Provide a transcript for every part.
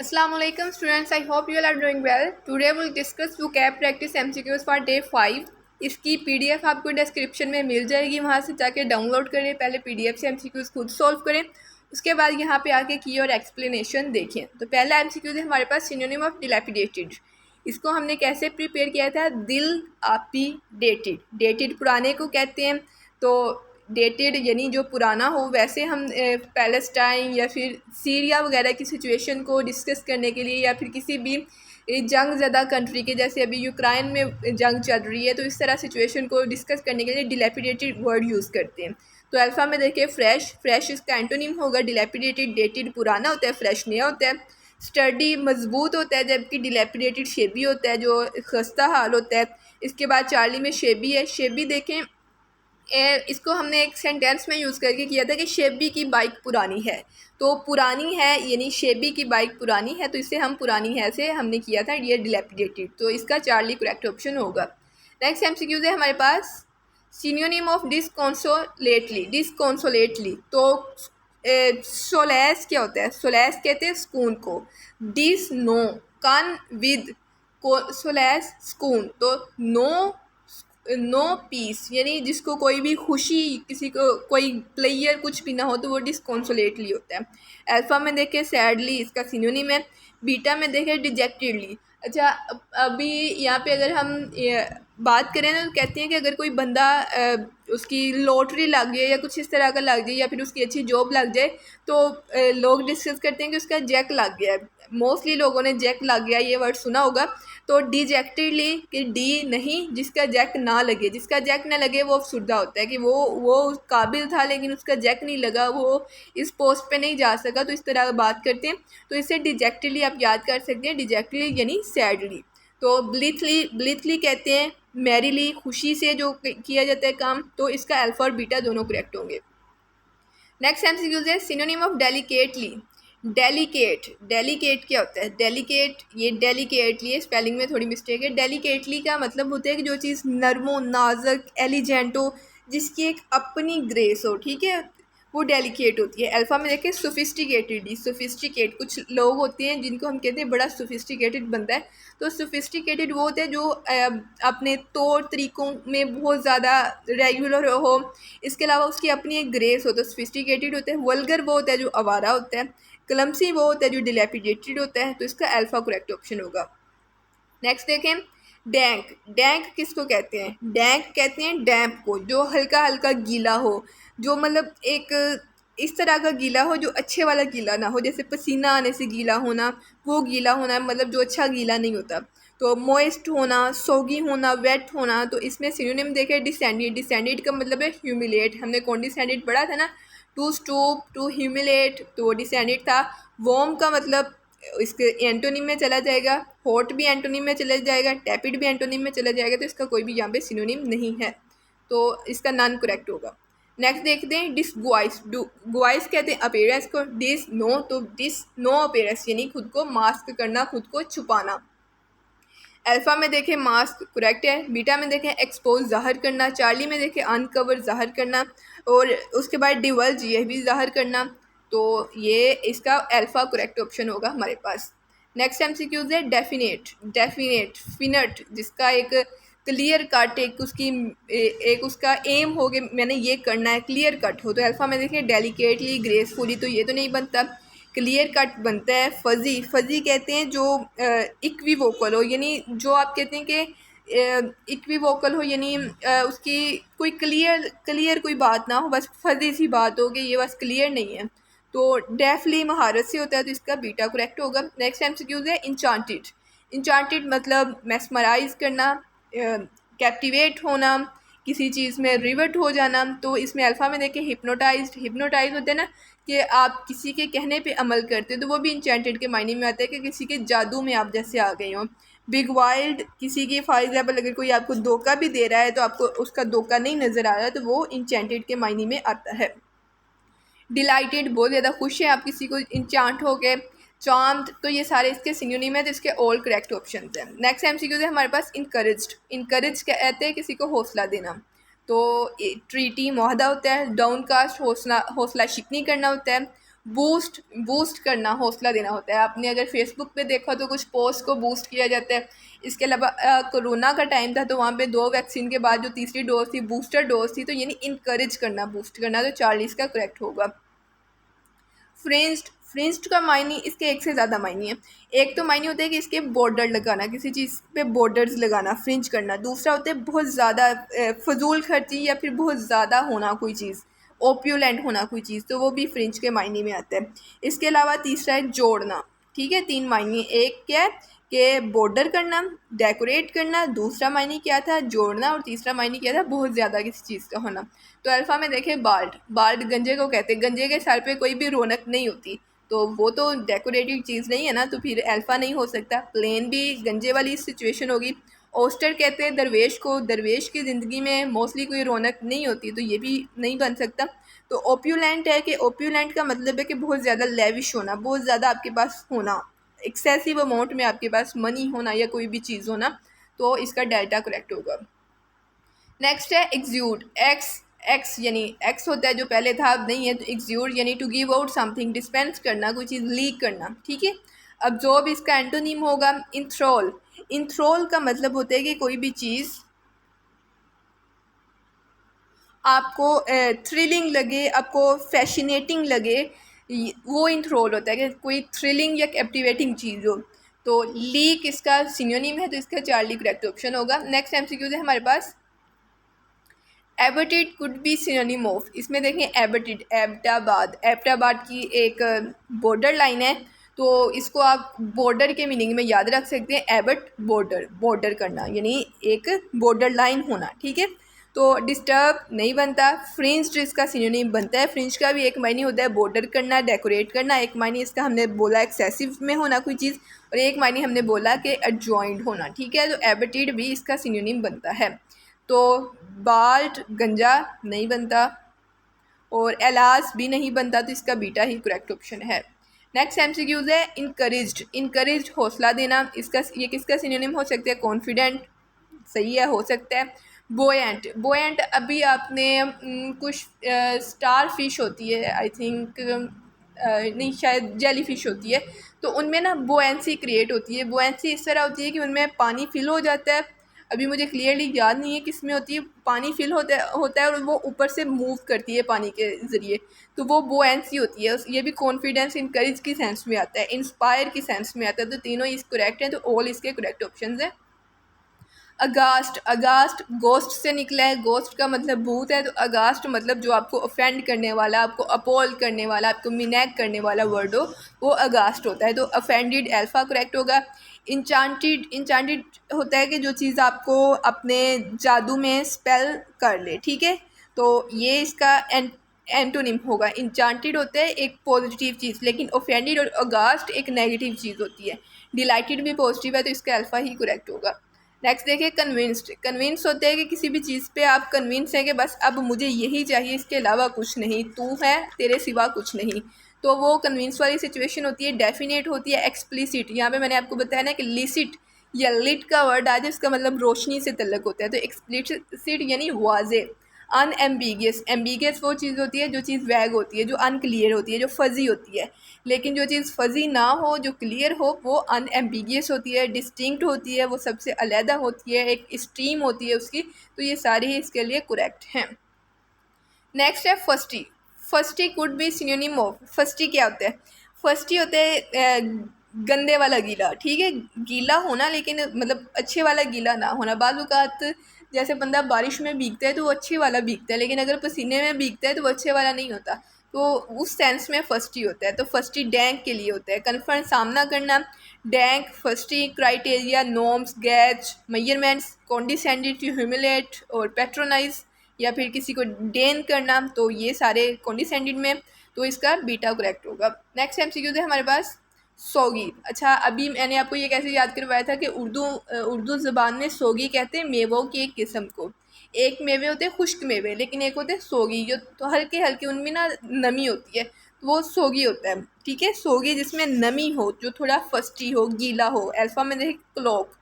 Assalamu alaikum students, I hope you all are doing well. Today we'll discuss vocab practice MCQs for day 5. इसकी PDF आपको description में मिल जाएगी, वहाँ से जाके डाउनलोड करें। पहले पीडीएफ से एमसीक्यूज खुद सॉल्व करें, उसके बाद यहाँ पे आके की और एक्सप्लेनेशन देखें। तो पहला एमसीक्यूज है हमारे पास सिनोनिम ऑफ डिलैपिडेटेड। इसको हमने कैसे प्रिपेयर किया था? दिल आपी डेटेड। डेटेड पुराने को कहते हैं, तो डेटेड यानी जो पुराना हो। वैसे हम पैलेस्टाइन या फिर सीरिया वगैरह की सिचुएशन को डिस्कस करने के लिए, या फिर किसी भी जंग ज़्यादा कंट्री के, जैसे अभी यूक्रेन में जंग चल रही है, तो इस तरह सिचुएशन को डिस्कस करने के लिए डिलैपिडेटेड वर्ड यूज़ करते हैं। तो अल्फ़ा में देखिए फ्रेश, फ्रेश इसका एंटोनिम होगा डिलैपिडेटेड। डेटेड पुराना होता है, फ्रेश नया होता है। स्टडी मजबूत होता है, जबकि डिलैपिडेटेड शेबी होता है, जो खस्ता हाल होता है। इसके बाद चार्ली में शेबी है। शेबी देखें, इसको हमने एक सेंटेंस में यूज़ करके किया था कि शेबी की बाइक पुरानी है। तो पुरानी है यानी शेबी की बाइक पुरानी है, तो इससे हम पुरानी है से हमने किया था ये डिलैपिडेटेड। तो इसका चार्ली करेक्ट ऑप्शन होगा। नेक्स्ट एमसीक्यूज है हमारे पास सिनोनिम ऑफ डिसकॉन्सोलेटली। डिसकॉन्सोलेटली तो सोलेस क्या होता है? सोलेस कहते हैं सुकून को। डिस नो, कन विद, सोलेस सुकून। तो नो पीस यानी जिसको कोई भी खुशी, किसी को कोई प्लेयर कुछ भी ना हो, तो वो डिसकॉन्सोलेटली होता है। अल्फ़ा में देखें सैडली, इसका सिनोनिम है। बीटा में देखें डिजेक्टेडली। अच्छा, अभी यहाँ पे अगर हम बात करें ना, तो कहते हैं कि अगर कोई बंदा उसकी लॉटरी लग जाए या कुछ इस तरह का लग जाए, या फिर उसकी अच्छी जॉब लग जाए, तो लोग डिस्कस करते हैं कि उसका जैक लग गया है। मोस्टली लोगों ने जैक लग गया ये वर्ड सुना होगा। तो डिजेक्टेडली कि डी नहीं, जिसका जैक ना लगे। जिसका जैक ना लगे वो अफसुर्दा होता है कि वो काबिल था लेकिन उसका जैक नहीं लगा, वो इस पोस्ट पे नहीं जा सका। तो इस तरह बात करते हैं, तो इससे डिजेक्टेडली आप याद कर सकते हैं। डिजेक्टेडली यानी सैडली। तो ब्लिथली, ब्लिथली कहते हैं मैरीली, खुशी से जो किया जाता है काम। तो इसका अल्फा और बीटा दोनों करेक्ट होंगे। नेक्स्ट एमसीक्यूज है synonym of delicately. Delicate, delicate क्या होता है? डेलिकेट, ये डेलिकेटली स्पेलिंग में थोड़ी मिस्टेक है। डेलिकेटली का मतलब होता है कि जो चीज़ नरमो, नाजुक, एलिजेंट हो, जिसकी एक अपनी ग्रेस हो, ठीक है, वो डेलिकेट होती है। अल्फ़ा में देखें सोफिस्टिकेटेडली। सोफिस्टिकेट, कुछ लोग होते हैं जिनको हम कहते हैं बड़ा सोफिस्टिकेटेड बंदा है। तो सोफिस्टिकेटेड वो होते हैं जो अपने तौर तरीक़ों में बहुत ज़्यादा रेगुलर हो। इसके अलावा उसकी अपनी एक ग्रेस हो, तो सोफिस्टिकेटेड होता है। वल्गर वो होता है जो आवारा होता है। क्लमसी वो होता है जो डिलैपिडेटेड होता है। तो इसका अल्फ़ा करेक्ट ऑप्शन होगा। नेक्स्ट देखें डैंक। डैंक किसको कहते हैं? डैंक कहते हैं डैम्प को, जो हल्का हल्का गीला हो, जो मतलब एक इस तरह का गीला हो जो अच्छे वाला गीला ना हो, जैसे पसीना आने से गीला होना, वो गीला होना मतलब जो अच्छा गीला नहीं होता। तो मॉइस्ट होना, सोगी होना, वेट होना। तो इसमें सिनोनिम देखें डिसेंडेड। डिसेंडेड का मतलब है ह्यूमिलेट। हमने कॉन्डिसेंडेड पढ़ा था ना, टू स्टूप, टू ह्यूमिलेट, तो वो डिसेंडेड था। वॉर्म का मतलब इसके एंटोनिम में चला जाएगा। हॉट भी एंटोनिम में चला जाएगा, टैपिड भी एंटोनिम में चला जाएगा। तो इसका कोई भी यहाँ पे सिनोनिम नहीं है, तो इसका नॉन करेक्ट होगा। नेक्स्ट देखते हैं डिसगुआइस। गुआइस कहते हैं अपीयरेंस को। डिस नो, तो डिस नो अपीयरेंस यानी खुद को मास्क करना, खुद को छुपाना। अल्फ़ा में देखें मास्क करेक्ट है। बीटा में देखें एक्सपोज ज़ाहिर करना। चार्ली में देखें अनकवर ज़ाहिर करना। और उसके बाद डिवल्ज यह भी ज़ाहिर करना। तो ये इसका अल्फ़ा करेक्ट ऑप्शन होगा हमारे पास। नेक्स्ट एमसीक्यूज है डेफिनेट। डेफिनेट, फिनट, जिसका एक क्लियर कट, एक उसका एम हो गया मैंने ये करना है, क्लियर कट हो। तो अल्फ़ा में देखें डेलिकेटली, ग्रेसफुली, तो ये तो नहीं बनता। क्लियर कट बनता है फजी। फजी कहते हैं जो इक्विवोकल हो, यानी जो आप कहते हैं कि इक्विवोकल हो, यानी उसकी कोई क्लियर कोई बात ना हो, बस फजी सी बात हो कि ये बस क्लियर नहीं है। तो डेफली महारत से होता है, तो इसका बीटा करेक्ट होगा। नेक्स्ट एमसीक्यूज है इंचांटेड। इंचांटेड मतलब मेस्मराइज करना, कैप्टिवेट होना, किसी चीज़ में रिवर्ट हो जाना। तो इसमें अल्फ़ा में देखें हिप्नोटाइज्ड। हिप्नोटाइज होते हैं ना कि आप किसी के कहने पे अमल करते हैं, तो वो भी इंचेंटेड के मायने में आता है कि किसी के जादू में आप जैसे आ गए हो। बिग वाइल्ड, किसी की फॉर एग्जाम्पल अगर कोई आपको धोखा भी दे रहा है तो आपको उसका धोखा नहीं नज़र आ रहा है, तो वो इंचेंटेड के मायने में आता है। डिलाइटेड, बहुत ज़्यादा खुश है आप किसी को इंचांट हो गए। चार्म्ड, तो ये सारे इसके सिनोनिम है, तो इसके ऑल करेक्ट ऑप्शन हैं। नेक्स्ट एमसीक्यू है हमारे पास इनकरेज्ड। इनकरेज कहते हैं किसी को हौसला देना। तो ट्रीटी मुआहदा होता है। डाउनकास्ट, हौसला शिकनी करना होता है। बूस्ट बूस्ट करना, हौसला देना होता है। आपने अगर फेसबुक पे देखा तो कुछ पोस्ट को बूस्ट किया जाता है। इसके अलावा कोरोना का टाइम था तो वहाँ पे 2 वैक्सीन के बाद जो तीसरी डोज थी बूस्टर डोज थी, तो यानी इनकरेज करना, बूस्ट करना, तो 40 का करेक्ट होगा। फ्रिंज्ड, फ्रिंज्ड का मायने, इसके एक से ज़्यादा मायने हैं। एक तो मायने होता है कि इसके बॉर्डर लगाना, किसी चीज़ पे बॉर्डर्स लगाना, फ्रिंज करना। दूसरा होता है बहुत ज़्यादा फजूल खर्ची या फिर बहुत ज़्यादा होना कोई चीज़, ओप्यूलेंट होना कोई चीज़, तो वो भी फ्रिंज के मायने में आता है। इसके अलावा तीसरा है जोड़ना। ठीक है, 3 मायने। एक क्या है कि बॉर्डर करना, डेकोरेट करना, दूसरा मायने क्या था जोड़ना, और तीसरा मायने क्या था बहुत ज़्यादा किसी चीज़ का होना। तो अल्फ़ा में देखें बाल्ड, बाल्ड गंजे को कहते हैं। गंजे के सर पे कोई भी रौनक नहीं होती तो वो तो डेकोरेटिव चीज़ नहीं है ना, तो फिर अल्फ़ा नहीं हो सकता। प्लेन भी गंजे वाली सिचुएशन होगी। ओस्टर कहते हैं दरवेश को, दरवेश की ज़िंदगी में मोस्टली कोई रौनक नहीं होती तो ये भी नहीं बन सकता। तो ओप्यूलेंट है कि ओप्यूलेंट का मतलब है कि बहुत ज़्यादा लेविश होना, बहुत ज़्यादा आपके पास होना, एक्सेसिव अमाउंट में आपके पास मनी होना या कोई भी चीज़ होना, तो इसका डेल्टा करेक्ट होगा। नेक्स्ट है एक्ज्यूड। एक्स, एक्स यानी एक्स होता है जो पहले था अब नहीं है, तो एक्ज्यूड यानी to give out something, dispense करना, कोई चीज़ लीक करना। ठीक है, अब जो भी इसका एंटोनिम होगा इंथ्रोल। इंथ्रोल का मतलब होता है कि कोई भी चीज़ आपको थ्रिलिंग लगे, आपको फैसिनेटिंग लगे, वो इंथ्रोल होता है कि कोई थ्रिलिंग या कैप्टिवेटिंग चीज़ हो। तो लीक इसका सिनोनिम है, तो इसका चार्ली करेक्ट ऑप्शन होगा। नेक्स्ट एमसीक्यूज है हमारे पास। एबटेड कुड बी सिनोनिम ऑफ, इसमें देखें एबटेड, एबटाबाद, एबटाबाद की एक बॉर्डर लाइन है, तो इसको आप बॉर्डर के मीनिंग में याद रख सकते हैं। एबट बॉर्डर, बॉर्डर करना यानी एक बॉर्डर लाइन होना। ठीक है, तो डिस्टर्ब नहीं बनता। फ्रिंज्ड इसका सिनोनिम बनता है। फ्रिंज का भी एक मायने होता है बॉर्डर करना, डेकोरेट करना, एक मायने इसका हमने बोला एक्सेसिव में होना कोई चीज़, और एक मायने हमने बोला कि एडजॉइंट होना। ठीक है, तो एबटेड भी इसका सिनोनिम बनता है। तो बाल्ट गंजा नहीं बनता और एलास भी नहीं बनता, तो इसका बीटा ही करेक्ट ऑप्शन है। नेक्स्ट एमसीक्यूज है इनकरेज्ड। इनकरेज्ड हौसला देना, इसका ये किसका सिनोनिम हो सकता है? कॉन्फिडेंट, सही है, हो सकता है। बोएंट, बोएंट अभी आपने कुछ स्टार फिश होती है आई थिंक, नहीं शायद जेली फिश होती है, तो उनमें ना बोएंसी क्रिएट होती है। बोएंसी इस तरह होती है कि उनमें पानी फिल हो जाता है, अभी मुझे क्लियरली याद नहीं है किस में होती है, पानी फिल होता है और वो ऊपर से मूव करती है पानी के ज़रिए, तो वो बोएंसी होती है। ये भी कॉन्फिडेंस, इनकरेज की सेंस में आता है, इंस्पायर की सेंस में आता है, तो तीनों इस करेक्ट हैं, तो ऑल इसके करेक्ट ऑप्शन हैं। अगास्ट, अगास्ट गोस्ट से निकला है। गोस्ट का मतलब भूत है, तो अगास्ट मतलब जो आपको ऑफेंड करने वाला, आपको अपॉल करने वाला, आपको मिनैक करने वाला वर्ड हो, वो अगास्ट होता है। तो अफेंडेड अल्फा करेक्ट होगा। इंचांटेड, इंचांटेड होता है कि जो चीज़ आपको अपने जादू में स्पेल कर ले। ठीक है, तो ये इसका एंटोनिम होगा। इंचांटेड होता है एक पॉजिटिव चीज़, लेकिन ऑफेंडेड और अगास्ट एक नेगेटिव चीज़ होती है। डिलाइटेड भी पॉजिटिव है, तो इसका अल्फा ही करेक्ट होगा। नेक्स्ट देखिए कन्विंस्ड। कन्विंस होते हैं कि किसी भी चीज़ पे आप कन्विंस हैं कि बस अब मुझे यही चाहिए, इसके अलावा कुछ नहीं, तू है तेरे सिवा कुछ नहीं, तो वो कन्विंस वाली सिचुएशन होती है। डेफिनेट होती है। एक्सप्लिसिट, यहाँ पे मैंने आपको बताया ना कि लिसिट या लिट का वर्ड आ जाए उसका मतलब रोशनी से तल्लक होता है, तो एक्सप्लिसिट यानी वाजे। अनएम्बिगियस, एम्बिगियस वो चीज़ होती है जो चीज़ वैग होती है, जो अनक्लियर होती है, जो फजी होती है। लेकिन जो चीज़ फजी ना हो, जो क्लियर हो, वो अनएम्बिगियस होती है, डिस्टिंक्ट होती है, वो सबसे अलहदा होती है, एक स्ट्रीम होती है उसकी, तो ये सारी ही इसके लिए करेक्ट हैं। नेक्स्ट है फर्स्टी। फर्स्टी कुड बी सिनोनिम ऑफ, फर्स्टी क्या होता है? फर्स्टी होता है गंदे वाला गीला। ठीक है, गीला होना लेकिन मतलब अच्छे वाला गीला ना होना। बाज़ जैसे बंदा बारिश में भीगता है तो वो अच्छे वाला भीगता है, लेकिन अगर पसीने में भीगता है तो वो अच्छे वाला नहीं होता, तो उस सेंस में फर्स्टी होता है। तो फर्स्टी डैंक के लिए होता है, कन्फर्म सामना करना। डैंक, फर्स्टी, criteria, norms, gauge, measurements, condescended to humiliate और पेट्रोनाइज, या फिर किसी को डेन करना, तो ये सारे कॉन्डिसेंडेड में, तो इसका बीटा करेक्ट होगा। नेक्स्ट एमसीक्यू है हमारे पास सोगी। अच्छा, अभी मैंने आपको ये कैसे याद करवाया था कि उर्दू ज़बान में सोगी कहते हैं मेवों की एक किस्म को। एक मेवे होते हैं खुश्क मेवे, लेकिन एक होते हैं सोगी जो तो हल्के हल्के उनमें ना नमी होती है, तो वो सोगी होता है। ठीक है, सोगी जिसमें नमी हो, जो थोड़ा फस्टी हो, गीला हो। अल्फ़ा में देखें क्लोक,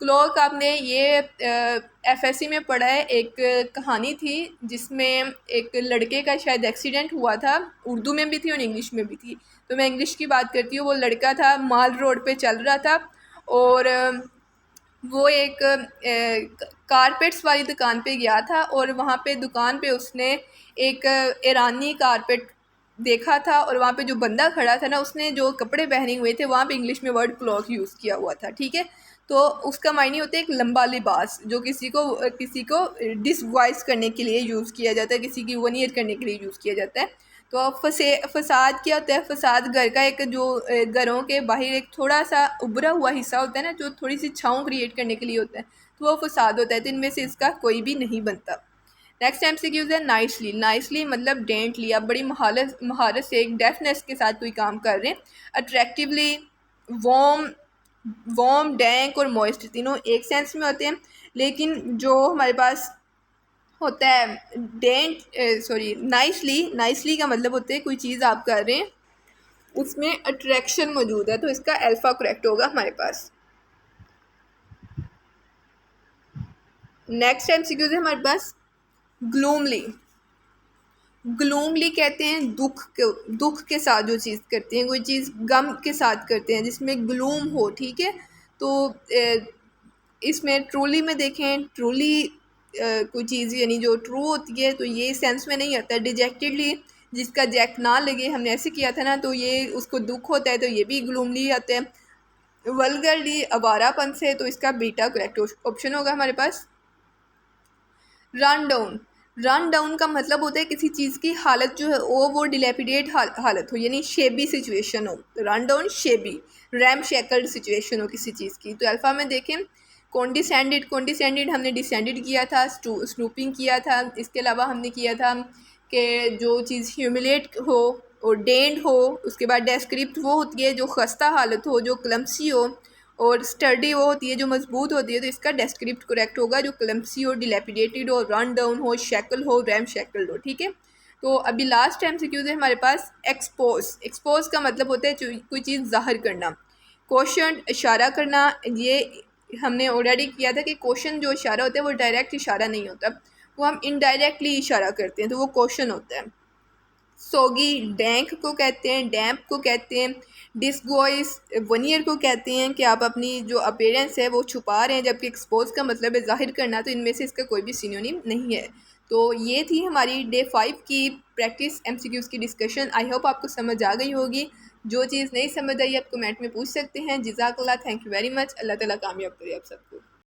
क्लॉक आपने ये एफएससी में पढ़ा है। एक कहानी थी जिसमें एक लड़के का शायद एक्सीडेंट हुआ था, उर्दू में भी थी और इंग्लिश में भी थी। तो मैं इंग्लिश की बात करती हूँ। वो लड़का था, माल रोड पे चल रहा था और वो एक कारपेट्स वाली दुकान पे गया था और वहाँ पे दुकान पे उसने एक ईरानी कारपेट देखा था और वहाँ पे जो बंदा खड़ा था ना, उसने जो कपड़े पहने हुए थे वहाँ पे इंग्लिश में वर्ड क्लॉक यूज़ किया हुआ था, ठीक है। तो उसका मायने होता है एक लंबा लिबास, जो किसी को डिसवाइस करने के लिए यूज़ किया जाता है, किसी की वनियर करने के लिए यूज़ किया जाता है। तो फसाद क्या होता है? फसाद घर का एक जो घरों के बाहर एक थोड़ा सा उभरा हुआ हिस्सा होता है ना, जो थोड़ी सी छाँव क्रिएट करने के लिए होता है, तो वो फसाद होता है। तो इनमें से इसका कोई भी नहीं बनता। नेक्स्ट एमसीक्यूज है नाइसली। नाइसली मतलब डेंटली, आप बड़ी महारत महारत से एक डेफनेस के साथ कोई काम कर रहे हैं। अट्रैक्टिवली, वॉर्म वॉर्म डैंक और मॉइस्ट तीनों एक सेंस में होते हैं, लेकिन जो हमारे पास होता है नाइसली, नाइसली का मतलब होता है कोई चीज़ आप कर रहे हैं उसमें अट्रैक्शन मौजूद है, तो इसका अल्फा करेक्ट होगा हमारे पास। नेक्स्ट एमसीक्यूज है हमारे पास ग्लूमली। ग्लूमली कहते हैं दुख के साथ जो चीज़ करते हैं, कोई चीज़ गम के साथ करते हैं जिसमें ग्लूम हो, ठीक है। तो इसमें ट्रूली में देखें, ट्रूली कोई चीज़ यानी जो ट्रू होती है, तो ये सेंस में नहीं आता। डिजेक्टेडली, जिसका जैक ना लगे, हमने ऐसे किया था ना, तो ये उसको दुख होता है, तो ये भी ग्लूमली आता है। वल्गरली, आवारापन से, तो इसका बीटा करेक्ट ऑप्शन होगा हमारे पास। Run down. रन डाउन का मतलब होता है किसी चीज़ की हालत जो है वो डिलेपिडेट हालत हो, यानी शेबी सिचुएशन हो। Run down shabby, ramshackled situation हो किसी चीज़ की। तो अल्फ़ा में देखें कॉन्डिसेंडेड, कॉन्डिसेंडेड हमने डिसेंडेड किया था, स्नूपिंग किया था। इसके अलावा हमने किया था कि जो चीज़ ह्यूमिलेट हो और डेंड हो। उसके बाद डेस्क्रिप्ट वो होती है जो खस्ता हालत हो, जो क्लम्सी हो। और स्टडी वो होती है जो मजबूत होती है, तो इसका डेस्क्रिप्ट करेक्ट होगा जो क्लम्सी हो, डिलेपिडेटेड हो, रन डाउन हो, शेकल हो, रैम शेकल्ड हो, ठीक है। तो अभी लास्ट एमसीक्यूज है हमारे पास एक्सपोज। एक्सपोज का मतलब होता है कोई चीज़ जाहिर करना। क्वेश्चन, इशारा करना, ये हमने ऑलरेडी किया था कि क्वेश्चन जो इशारा होता है वो डायरेक्ट इशारा नहीं होता, वो हम इनडायरेक्टली इशारा करते हैं, तो वो क्वेश्चन होता है। सोगी डैंक को कहते हैं, डैम्प को कहते हैं। डिस्गोइस वनियर को कहते हैं कि आप अपनी जो अपीयरेंस है वो छुपा रहे हैं, जबकि एक्सपोज का मतलब है जाहिर करना। तो इनमें से इसका कोई भी सिनोनिम नहीं है। तो ये थी हमारी डे 5 की प्रैक्टिस एमसीक्यूज़ की डिस्कशन। आई होप आपको समझ आ गई होगी। जो चीज़ नहीं समझ आई आप कमेंट में पूछ सकते हैं। जज़ाकल्लाह, थैंक यू वेरी मच। अल्लाह ताला कामयाब करे आप सबको।